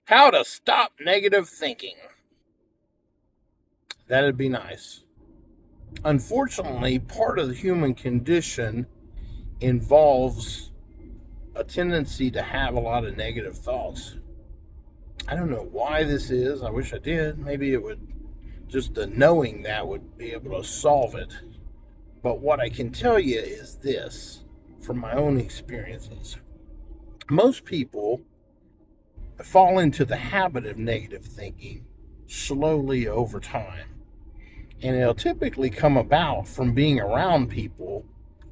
How to stop negative thinking. That'd be nice. Unfortunately, part of the human condition involves a tendency to have a lot of negative thoughts. I don't know why this is. I wish I did. Maybe it would, just the knowing that would be able to solve it. But what I can tell you is this from my own experiences. Most people fall into the habit of negative thinking slowly over time. And it'll typically come about from being around people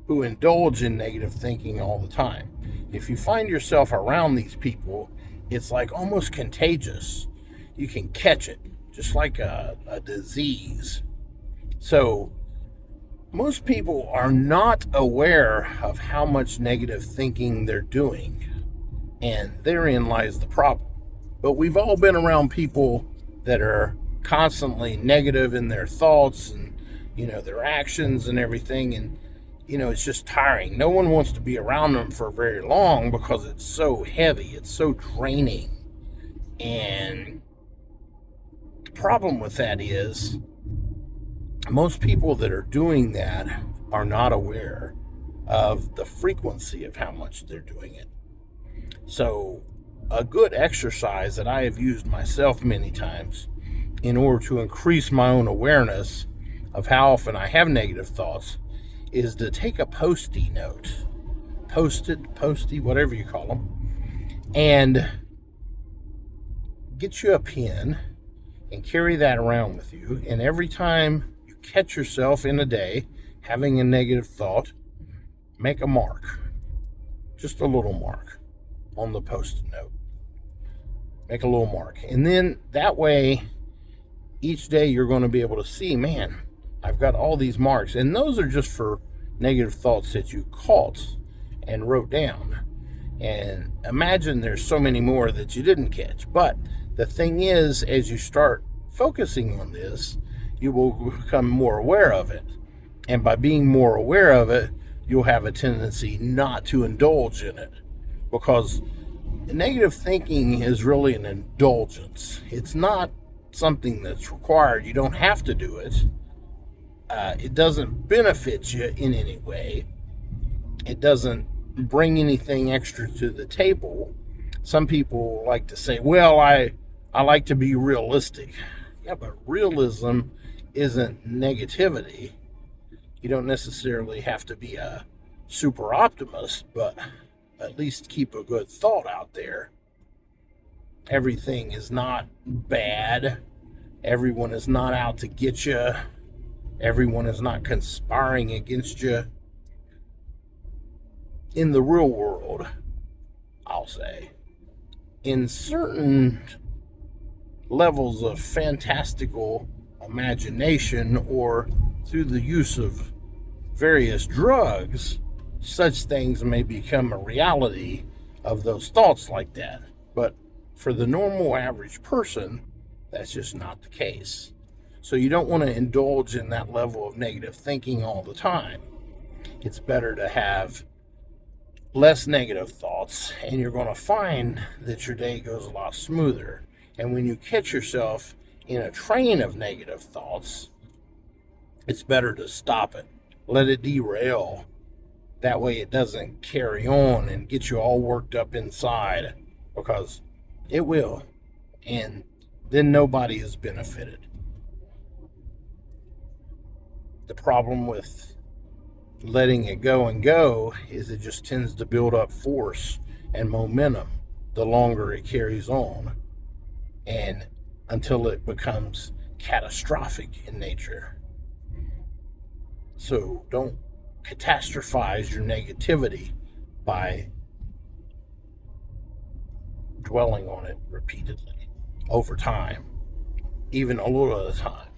who indulge in negative thinking all the time. If you find yourself around these people, it's like almost contagious. You can catch it, just like a disease. So, most people are not aware of how much negative thinking they're doing, and therein lies the problem. But we've all been around people that are constantly negative in their thoughts and, their actions and everything, and it's just tiring. No one wants to be around them for very long because it's so heavy, it's so draining. And the problem with that is most people that are doing that are not aware of the frequency of how much they're doing it. So a good exercise that I have used myself many times in order to increase my own awareness of how often I have negative thoughts is to take a post-it note, posty, whatever you call them, and get you a pen and carry that around with you. And every time you catch yourself in a day having a negative thought, make a mark, just a little mark on the post-it note. Make a little mark. And then that way, each day you're going to be able to see, man, I've got all these marks. And those are just for negative thoughts that you caught and wrote down. And imagine there's so many more that you didn't catch. But the thing is, as you start focusing on this, you will become more aware of it. And by being more aware of it, you'll have a tendency not to indulge in it. Because negative thinking is really an indulgence. It's not something that's required. You don't have to do it. It doesn't benefit you in any way. It doesn't bring anything extra to the table. Some people like to say, well, I like to be realistic. Yeah, but realism isn't negativity. You don't necessarily have to be a super optimist, but at least keep a good thought out there. Everything is not bad. Everyone is not out to get you. Everyone is not conspiring against you. In the real world, I'll say, in certain levels of fantastical imagination or through the use of various drugs, such things may become a reality of those thoughts like that. But for the normal average person, that's just not the case. So you don't want to indulge in that level of negative thinking all the time. It's better to have less negative thoughts, and you're going to find that your day goes a lot smoother. And when you catch yourself in a train of negative thoughts, it's better to stop it. Let it derail. That way it doesn't carry on and get you all worked up inside, because it will. And then nobody is benefited. The problem with letting it go and go is it just tends to build up force and momentum the longer it carries on, and until it becomes catastrophic in nature. So don't catastrophize your negativity by dwelling on it repeatedly over time, even a little at a time.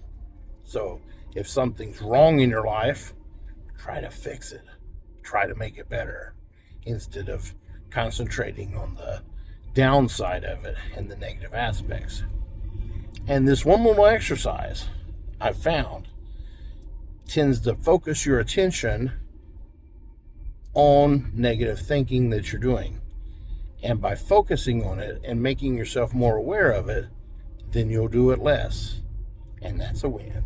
So if something's wrong in your life, try to fix it. Try to make it better instead of concentrating on the downside of it and the negative aspects. And this one little exercise I've found tends to focus your attention on negative thinking that you're doing. And by focusing on it and making yourself more aware of it, then you'll do it less. And that's a win.